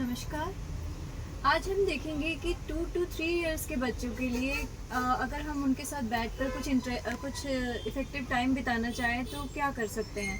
नमस्कार। आज हम देखेंगे कि 2 to 3 इयर्स के बच्चों के लिए अगर हम उनके साथ बैठकर कुछ इफ़ेक्टिव टाइम बिताना चाहें तो क्या कर सकते हैं।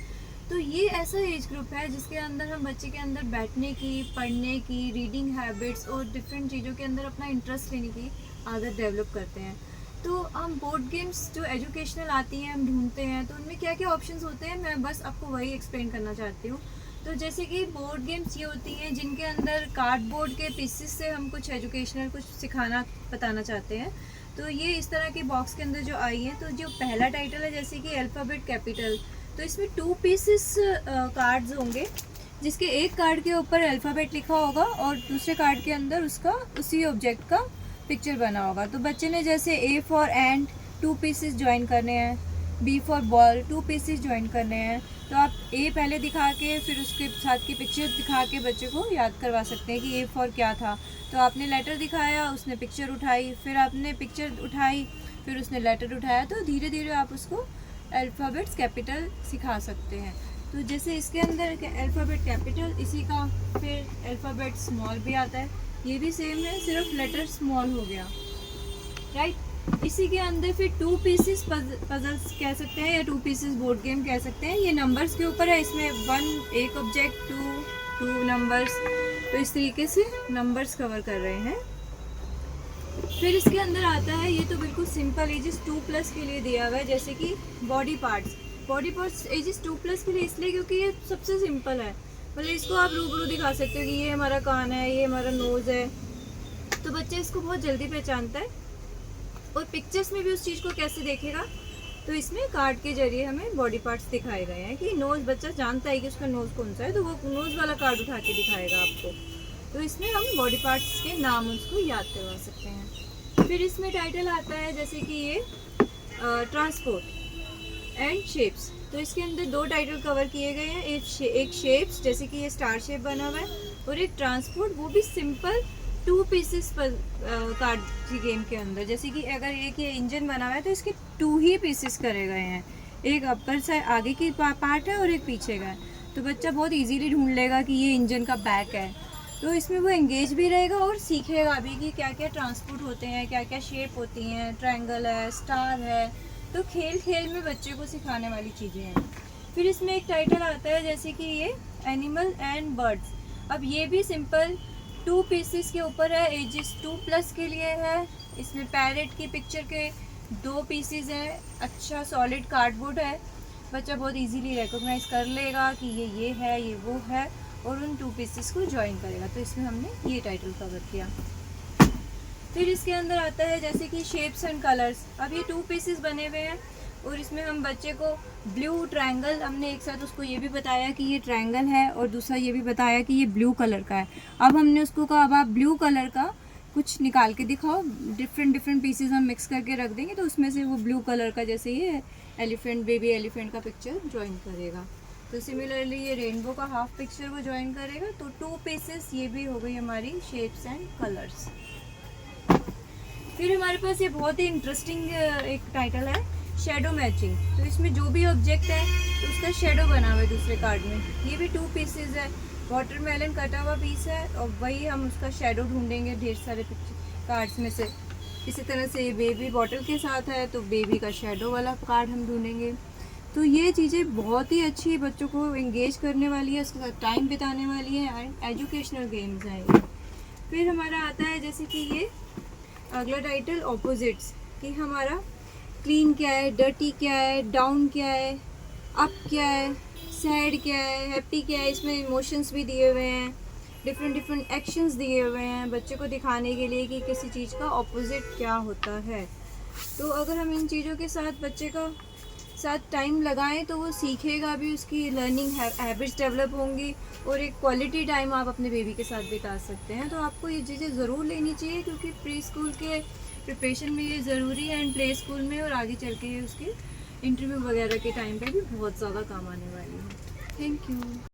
तो ये ऐसा एज ग्रुप है जिसके अंदर हम बच्चे के अंदर बैठने की, पढ़ने की, रीडिंग हैबिट्स और डिफरेंट चीज़ों के अंदर अपना इंटरेस्ट लेने की आदत डेवलप करते हैं। तो हम बोर्ड गेम्स जो एजुकेशनल आती हैं हम ढूंढते हैं, तो उनमें क्या क्या ऑप्शंस होते हैं मैं बस आपको वही एक्सप्लेन करना चाहती हूँ। तो जैसे कि बोर्ड गेम्स ये होती हैं जिनके अंदर कार्डबोर्ड के पीसेस से हम कुछ एजुकेशनल कुछ सिखाना बताना चाहते हैं। तो ये इस तरह के बॉक्स के अंदर जो आई है, तो जो पहला टाइटल है जैसे कि अल्फ़ाबेट कैपिटल, तो इसमें 2 पीसेस कार्ड्स होंगे जिसके एक कार्ड के ऊपर अल्फ़ाबेट लिखा होगा और दूसरे कार्ड के अंदर उसका उसी ऑब्जेक्ट का पिक्चर बना होगा। तो बच्चे ने जैसे A for ant 2 pieces join करने हैं, B for ball 2 pieces join करने हैं। तो आप ए पहले दिखा के फिर उसके साथ की पिक्चर दिखा के बच्चे को याद करवा सकते हैं कि ए फॉर क्या था। तो आपने लेटर दिखाया, उसने पिक्चर उठाई, फिर आपने पिक्चर उठाई, फिर उसने लेटर उठाया। तो धीरे धीरे आप उसको अल्फ़ाबेट्स कैपिटल सिखा सकते हैं। तो जैसे इसके अंदर अल्फ़ाबेट कैपिटल, इसी का फिर अल्फ़ाबेट स्मॉल भी आता है, ये भी सेम है, सिर्फ लेटर स्मॉल हो गया, राइट। इसी के अंदर फिर 2 पीसेस पजल्स कह सकते हैं या 2 पीसेस बोर्ड गेम कह सकते हैं। ये नंबर्स के ऊपर है, इसमें 1 एक ऑब्जेक्ट, 2 नंबर्स, तो इस तरीके से नंबर्स कवर कर रहे हैं। फिर इसके अंदर आता है, ये तो बिल्कुल सिंपल एजेस 2+ के लिए दिया हुआ है, जैसे कि बॉडी पार्ट्स एजेस 2+ के लिए इसलिए क्योंकि ये सबसे सिंपल है। मतलब इसको आप रूबरू दिखा सकते हो कि ये हमारा कान है, ये हमारा नोज़ है, तो बच्चे इसको बहुत जल्दी पहचानता है। और पिक्चर्स में भी उस चीज़ को कैसे देखेगा, तो इसमें कार्ड के जरिए हमें बॉडी पार्ट्स दिखाए गए हैं कि नोज़, बच्चा जानता है कि उसका नोज़ कौन सा है, तो वो नोज़ वाला कार्ड उठा के दिखाएगा आपको। तो इसमें हम बॉडी पार्ट्स के नाम उसको याद करवा सकते हैं। फिर इसमें टाइटल आता है जैसे कि ये ट्रांसपोर्ट एंड शेप्स, तो इसके अंदर 2 टाइटल कवर किए गए हैं। एक शेप्स जैसे कि ये स्टार शेप बना हुआ है, और एक ट्रांसपोर्ट, वो भी सिंपल 2 पीसेस पर कार्ड की गेम के अंदर। जैसे कि अगर एक ये इंजन बना हुआ है तो इसके 2 ही पीसेस करे गए हैं, एक अपर साइड आगे की पार्ट है और एक पीछे का है। तो बच्चा बहुत इजीली ढूंढ लेगा कि ये इंजन का बैक है। तो इसमें वो एंगेज भी रहेगा और सीखेगा भी कि क्या क्या ट्रांसपोर्ट होते हैं, क्या क्या शेप होती हैं, ट्रायंगल है, स्टार है। तो खेल खेल में बच्चे को सिखाने वाली चीज़ें हैं। फिर इसमें एक टाइटल आता है जैसे कि ये एनिमल एंड बर्ड्स। अब ये भी सिंपल 2 पीसेस के ऊपर है, एजेस 2+ के लिए है। इसमें पैरेट की पिक्चर के 2 पीसेस हैं, अच्छा सॉलिड कार्डबोर्ड है, बच्चा बहुत इजीली रिकॉग्नाइज कर लेगा कि ये है, ये वो है, और उन 2 पीसेस को ज्वाइन करेगा। तो इसमें हमने ये टाइटल कवर किया। फिर इसके अंदर आता है जैसे कि शेप्स एंड कलर्स। अब ये 2 पीसेस बने हुए हैं और इसमें हम बच्चे को ब्लू ट्रायंगल, हमने एक साथ उसको ये भी बताया कि ये ट्रायंगल है और दूसरा ये भी बताया कि ये ब्लू कलर का है। अब हमने उसको कहा अब आप ब्लू कलर का कुछ निकाल के दिखाओ, डिफरेंट पीसेस हम मिक्स करके रख देंगे, तो उसमें से वो ब्लू कलर का जैसे ये एलिफेंट, बेबी एलिफेंट का पिक्चर ज्वाइन करेगा। तो सिमिलरली ये रेनबो का हाफ पिक्चर वो ज्वाइन करेगा। तो 2 पीसेस ये भी हो गई हमारी शेप्स एंड कलर्स। फिर हमारे पास ये बहुत ही इंटरेस्टिंग एक टाइटल है, शेडो मैचिंग। तो इसमें जो भी ऑब्जेक्ट है तो उसका शेडो बना हुआ है दूसरे कार्ड में। ये भी 2 पीसेस है, वाटरमेलन कटा हुआ पीस है और वही हम उसका शेडो ढूंढेंगे ढेर सारे कार्ड्स में से। इसी तरह से ये बेबी बॉटल के साथ है तो बेबी का शेडो वाला कार्ड हम ढूंढेंगे। तो ये चीज़ें बहुत ही अच्छी बच्चों को एंगेज करने वाली है, उसके साथ टाइम बिताने वाली है, एंड एजुकेशनल गेम्स हैं ये। फिर हमारा आता है जैसे कि ये अगला टाइटल ऑपोजिट्स, कि हमारा क्लीन क्या है, डर्टी क्या है, डाउन क्या है, अप क्या है, सैड क्या है, हैप्पी क्या है। इसमें इमोशंस भी दिए हुए हैं, डिफरेंट एक्शंस दिए हुए हैं बच्चे को दिखाने के लिए कि किसी चीज़ का ऑपोजिट क्या होता है। तो अगर हम इन चीज़ों के साथ बच्चे का साथ टाइम लगाएं तो वो सीखेगा भी, उसकी लर्निंग हैबिट्स डेवलप होंगी और एक क्वालिटी टाइम आप अपने बेबी के साथ बिता सकते हैं। तो आपको ये चीज़ें ज़रूर लेनी चाहिए क्योंकि प्री स्कूल के प्रिपरेशन में ये ज़रूरी है, एंड प्ले स्कूल में और आगे चल के उसके इंटरव्यू वगैरह के टाइम पे भी बहुत ज़्यादा काम आने वाली है। Thank you.